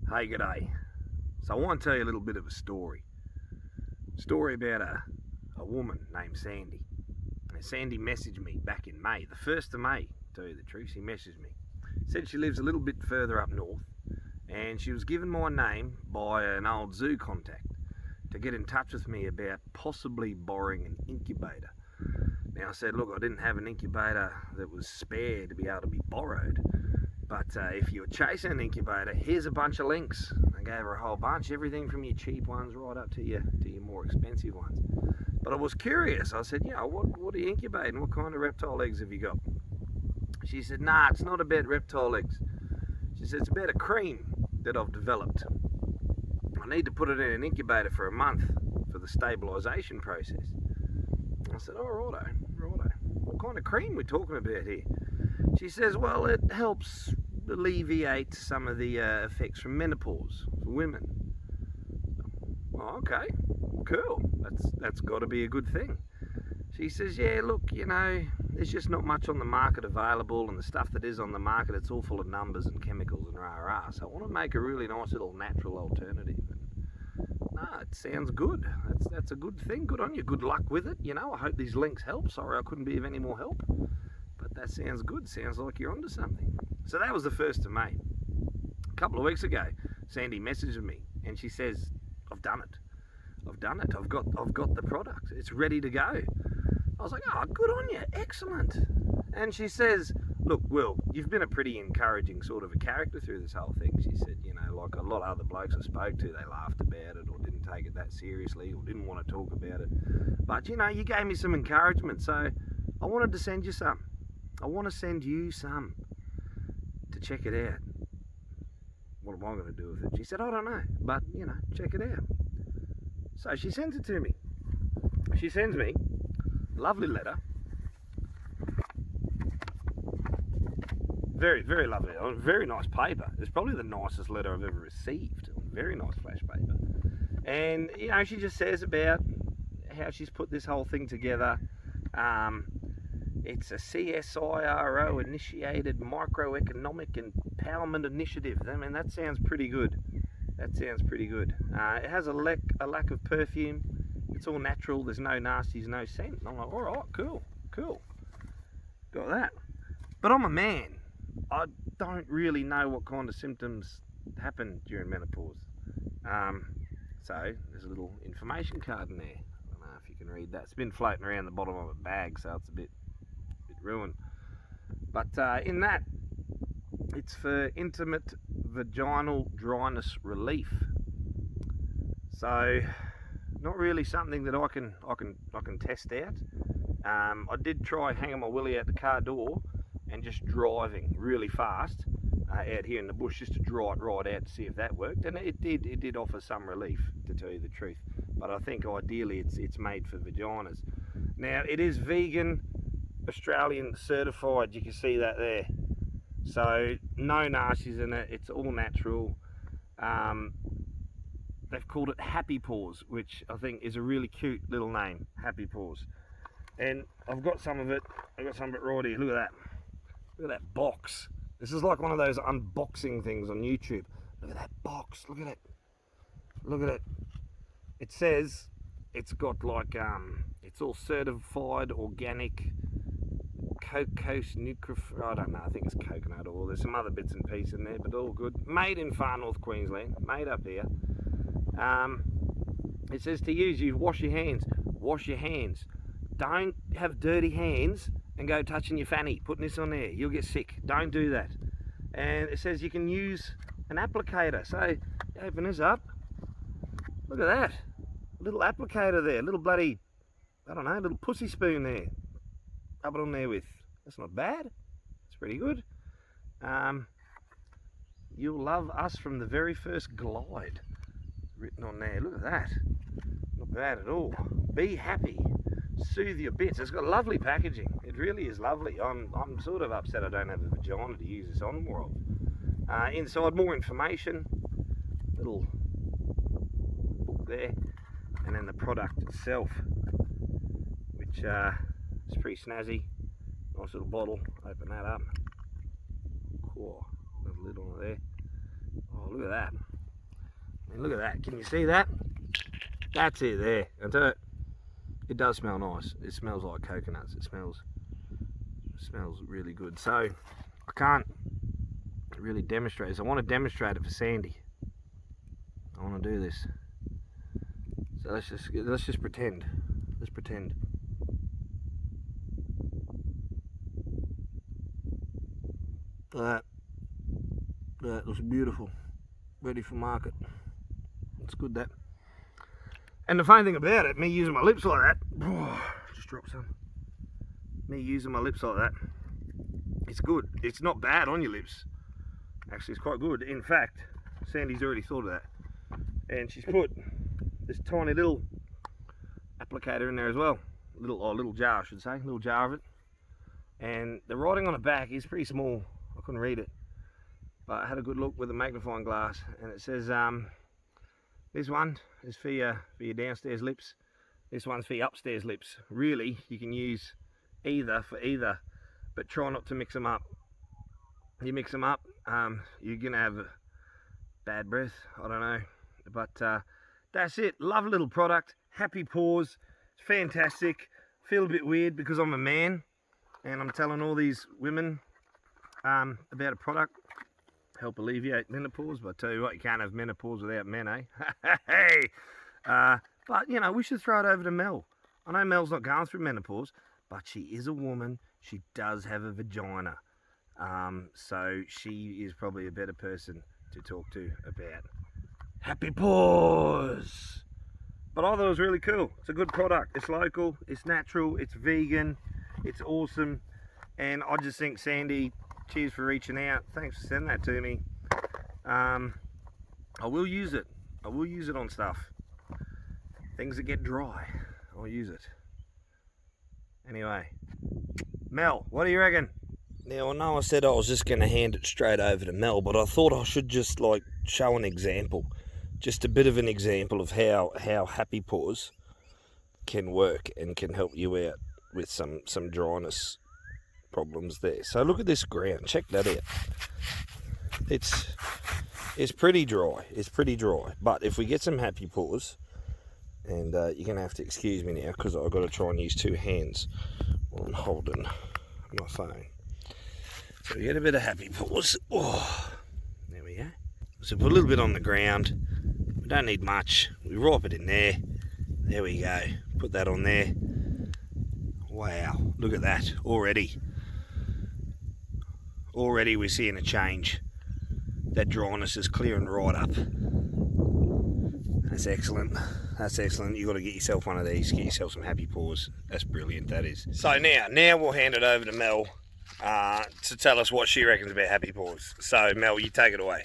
Hey, g'day. So I want to tell you a little bit of a story. Story about a woman named Sandy. And Sandy messaged me back in May, the 1st of May, to tell you the truth. She messaged me. Said she lives a little bit further up north, and she was given my name by an old zoo contact to get in touch with me about possibly borrowing an incubator. Now I said, look, I didn't have an incubator that was spare to be able to be borrowed. But if you're chasing an incubator, here's a bunch of links. I gave her a whole bunch, everything from your cheap ones right up to your more expensive ones. But I was curious. I said, what are you incubating? What kind of reptile eggs have you got? She said, nah, it's not about reptile eggs. She said, it's about a cream that I've developed. I need to put it in an incubator for a month for the stabilisation process. I said, oh, righto. What kind of cream are we talking about here? She says, well, it helps alleviate some of the effects from menopause for women. Oh, okay, cool. That's got to be a good thing. She says, yeah, look, there's just not much on the market available, and the stuff that is on the market, it's all full of numbers and chemicals and rah-rah. So I want to make a really nice little natural alternative. It sounds good. That's a good thing. Good on you. Good luck with it. I hope these links help. Sorry I couldn't be of any more help. But that sounds good. Sounds like you're onto something. So that was the 1st of May. A couple of weeks ago, Sandy messaged me and she says, I've done it. I've got the product. It's ready to go. I was like, oh, good on you. Excellent. And she says, look, Will, you've been a pretty encouraging sort of a character through this whole thing. She said, like a lot of other blokes I spoke to, they laughed about it or didn't take it that seriously or didn't want to talk about it. But, you gave me some encouragement. So I wanted to send you some. I want to send you some to check it out. What am I going to do with it? She said, I don't know, but, check it out. So she sends it to me. She sends me a lovely letter. Very, very lovely. Very nice paper. It's probably the nicest letter I've ever received. Very nice flash paper. And, she just says about how she's put this whole thing together. It's a CSIRO initiated microeconomic empowerment initiative. I mean, that sounds pretty good. It has a lack of perfume. It's all natural. There's no nasties, no scent. And I'm like, all right, cool. Got that. But I'm a man. I don't really know what kind of symptoms happen during menopause. So there's a little information card in there. I don't know if you can read that. It's been floating around the bottom of a bag, so it's a bit ruined. But in that, it's for intimate vaginal dryness relief. So not really something that I can test out. I did try hanging my willy out the car door and just driving really fast out here in the bush just to dry it right out to see if that worked, and it did offer some relief, to tell you the truth. But I think ideally it's made for vaginas. Now it is vegan, Australian certified, you can see that there. So no nasties in it, it's all natural. They've called it Happy Paws, which I think is a really cute little name, Happy Paws. And I've got some of it right here. Look at that box. This is like one of those unboxing things on YouTube. Look at that box, look at it. It says it's got like, it's all certified organic cocos I don't know, I think it's coconut oil. There's some other bits and pieces in there, but all good. Made in far north Queensland, made up here. It says to use, you wash your hands. Don't have dirty hands and go touching your fanny, putting this on there. You'll get sick. Don't do that. And it says you can use an applicator. So you open this up. Look at that. A little applicator there. Little bloody, I don't know, little pussy spoon there. Rub it on there with. That's not bad. It's pretty good. You'll love us from the very first glide. Written on there. Look at that. Not bad at all. Be happy. Soothe your bits. It's got lovely packaging. It really is lovely. I'm sort of upset I don't have a vagina to use this on more of. Inside, more information. Little book there. And then the product itself, which is pretty snazzy. Nice little bottle. Open that up. Cool. Little lid on it there. Oh, look at that. mean, look at that. Can you see that? That's it there. It does smell nice. It smells like coconuts. It smells really good. So I can't really demonstrate this. I want to demonstrate it for Sandy. I want to do this. So let's just pretend. Let's pretend. That looks beautiful. Ready for market. It's good, that. And the funny thing about it, me using my lips like that, just drop some. Me using my lips like that, it's good. It's not bad on your lips. Actually, it's quite good. In fact, Sandy's already thought of that. And she's put this tiny little applicator in there as well. Little jar, I should say. Little jar of it. And the writing on the back is pretty small. I couldn't read it. But I had a good look with a magnifying glass. And it says, this one is for your downstairs lips. This one's for your upstairs lips. Really, you can use either for either. But try not to mix them up. You mix them up, you're going to have bad breath. I don't know. But that's it. Love little product. Happy paws. It's fantastic. Feel a bit weird because I'm a man and I'm telling all these women about a product. Help alleviate menopause. But I tell you what, you can't have menopause without men, eh? Hey! But, you know, we should throw it over to Mel. I know Mel's not going through menopause, but she is a woman. She does have a vagina. So she is probably a better person to talk to about happy paws. But I thought it was really cool. It's a good product. It's local, it's natural, it's vegan, it's awesome. And I just think, Sandy, cheers for reaching out. Thanks for sending that to me. I will use it. I will use it on stuff. Things that get dry, I'll use it. Anyway, Mel, what do you reckon? Now, I know I said I was just going to hand it straight over to Mel, but I thought I should just, like, show an example. Just a bit of an example of how Happy Paws can work and can help you out with some dryness problems there. So look at this ground. Check that out. It's pretty dry. It's pretty dry. But if we get some Happy Paws, and you're going to have to excuse me now because I've got to try and use two hands while I'm holding my phone. So we get a bit of Happy Paws. Oh, there we go. So put a little bit on the ground. We don't need much. We wrap it in there. There we go. Put that on there. Wow, look at that already. Already we're seeing a change. That dryness is clearing right up. That's excellent. That's excellent. You've got to get yourself one of these. Get yourself some Happy Paws. That's brilliant, that is. So now we'll hand it over to Mel to tell us what she reckons about Happy Paws. So Mel, you take it away.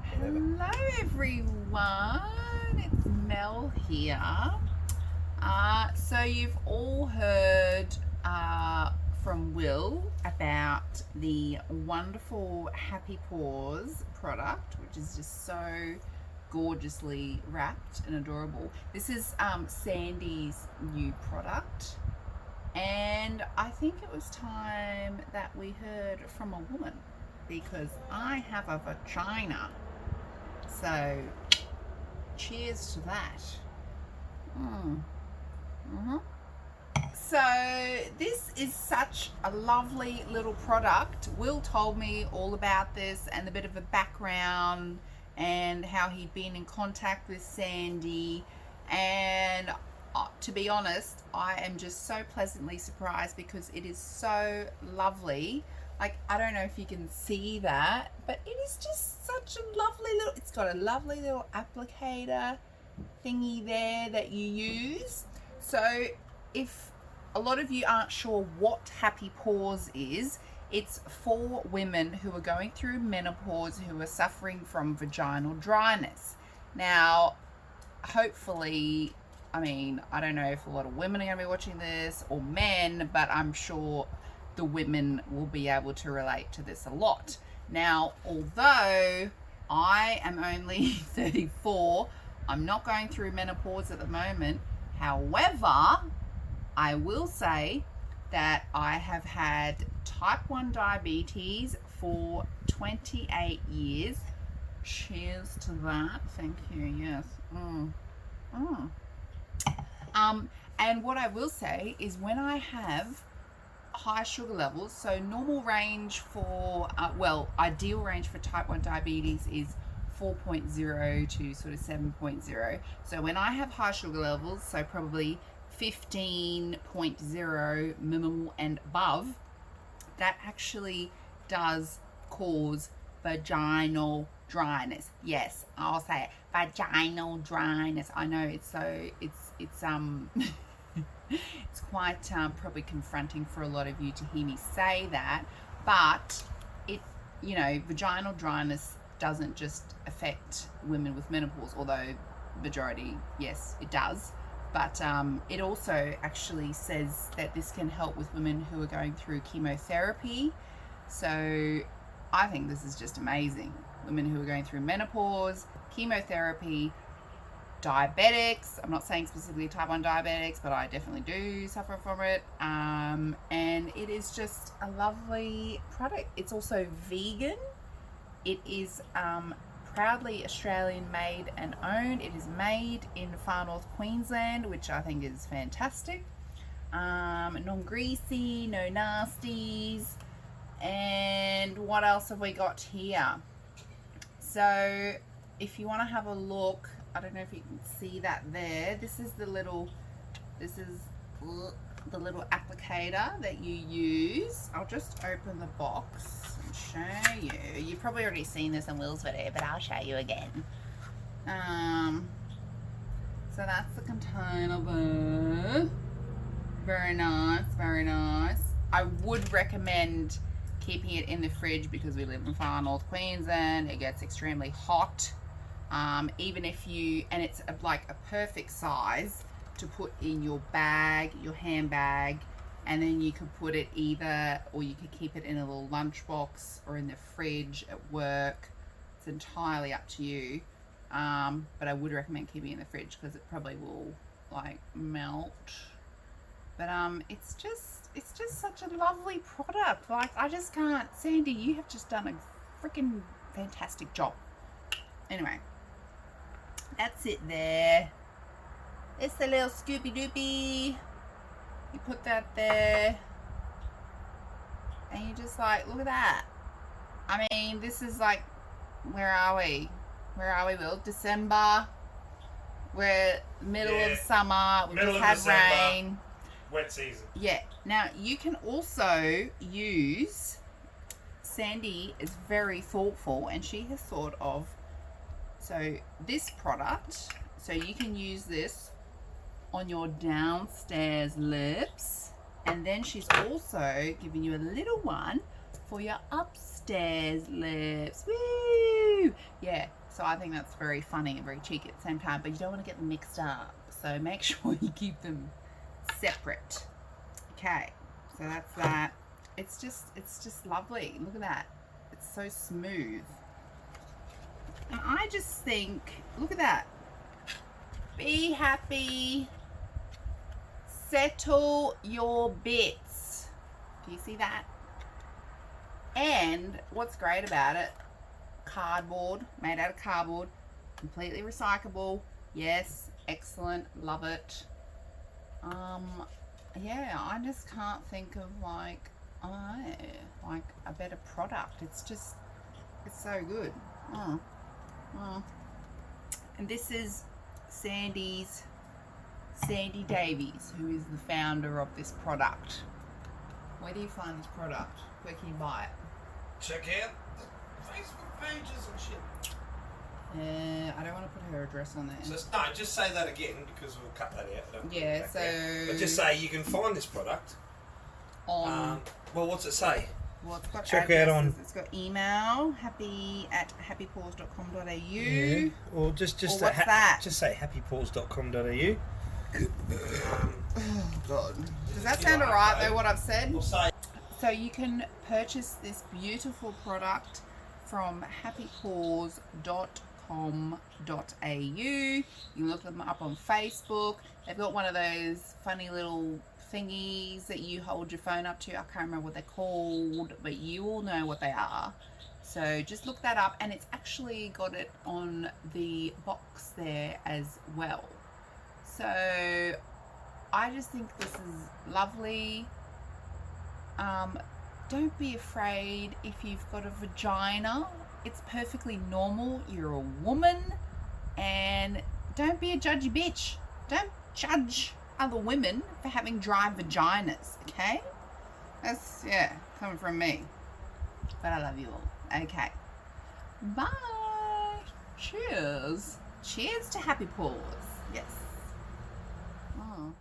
Hello everyone, it's Mel here. So you've all heard from Will about the wonderful Happy Paws product, which is just so gorgeously wrapped and adorable. This is Sandy's new product, and I think it was time that we heard from a woman because I have a vagina. So cheers to that. So this is such a lovely little product. Will told me all about this and a bit of a background and how he'd been in contact with Sandy, and to be honest, I am just so pleasantly surprised because it is so lovely. Like, I don't know if you can see that, but it is just such a lovely little, it's got a lovely little applicator thingy there that you use. So if a lot of you aren't sure what Happy Paws is, it's for women who are going through menopause, who are suffering from vaginal dryness. Now, hopefully, I mean, I don't know if a lot of women are going to be watching this or men, but I'm sure the women will be able to relate to this a lot. Now, although I am only 34, I'm not going through menopause at the moment. However, I will say that I have had type 1 diabetes for 28 years, Cheers to that. Thank you. Yes. And what I will say is when I have high sugar levels, so normal range for, ideal range for type 1 diabetes is 4.0 to sort of 7.0. So when I have high sugar levels, so probably 15.0 minimal and above, that actually does cause vaginal dryness. Yes, I'll say it. Vaginal dryness. I know it's it's quite probably confronting for a lot of you to hear me say that, but vaginal dryness doesn't just affect women with menopause, although majority, yes, it does. But it also actually says that this can help with women who are going through chemotherapy. So I think this is just amazing. Women who are going through menopause, chemotherapy, diabetics. I'm not saying specifically type 1 diabetics, but I definitely do suffer from it. And it is just a lovely product. It's also vegan. It is proudly Australian made and owned. It is made in far north Queensland, which I think is fantastic. Non-greasy, no nasties. And what else have we got here? So if you want to have a look, I don't know if you can see that there. This is the little applicator that you use. I'll just open the box and show you. You've probably already seen this in Will's video, but I'll show you again. So that's the container there. Very nice, very nice. I would recommend keeping it in the fridge because we live in far north Queensland. It gets extremely hot. Even if and it's like a perfect size to put in your bag, your handbag, and then you could put it or you could keep it in a little lunchbox or in the fridge at work. It's entirely up to you. But I would recommend keeping it in the fridge because it probably will like melt. But it's just such a lovely product. Like, I just can't. Sandy, you have just done a freaking fantastic job. Anyway, that's it there. It's the little Scoopy Doopy. You put that there. And you just like, look at that. I mean, this is like, where are we? Where are we, Will? December. We're middle of summer. We just had rain. Wet season. Yeah. Now, you can also use, Sandy is very thoughtful and she has thought of, so this product, so you can use this on your downstairs lips, and then she's also giving you a little one for your upstairs lips. Woo! Yeah, so I think that's very funny and very cheeky at the same time, but you don't want to get them mixed up, so make sure you keep them separate. Okay, so that's that. It's just lovely. Look at that. It's so smooth. And I just think, look at that. Be happy. Settle your bits. Do you see that? And what's great about it, cardboard, made out of cardboard, completely recyclable. Yes, excellent, love it. Yeah, I just can't think of like a better product. It's so good. And this is Sandy Davies, who is the founder of this product. Where do you find this product? Where can you buy it? Check out the Facebook pages and shit. I don't want to put her address on there. Just say that again because we'll cut that out. Yeah, so... But just say you can find this product on... well, what's it say? Well, it's got check out on... It's got email, happy@happypaws.com.au. Yeah, or just or what's that? Just say happypaws.com.au. Oh, God. Does that sound alright, though, what I've said? We'll say... So you can purchase this beautiful product from happypaws.com.au. You can look them up on Facebook. They've got one of those funny little thingies that you hold your phone up to. I can't remember what they're called, but you all know what they are. So just look that up, and it's actually got it on the box there as well. So I just think this is lovely. Don't be afraid if you've got a vagina. It's perfectly normal. You're a woman, and don't be a judgy bitch. Don't judge other women for having dry vaginas, okay? That's, yeah, coming from me. But I love you all. Okay. Bye. Cheers. Cheers to happy paws. Yes. Oh.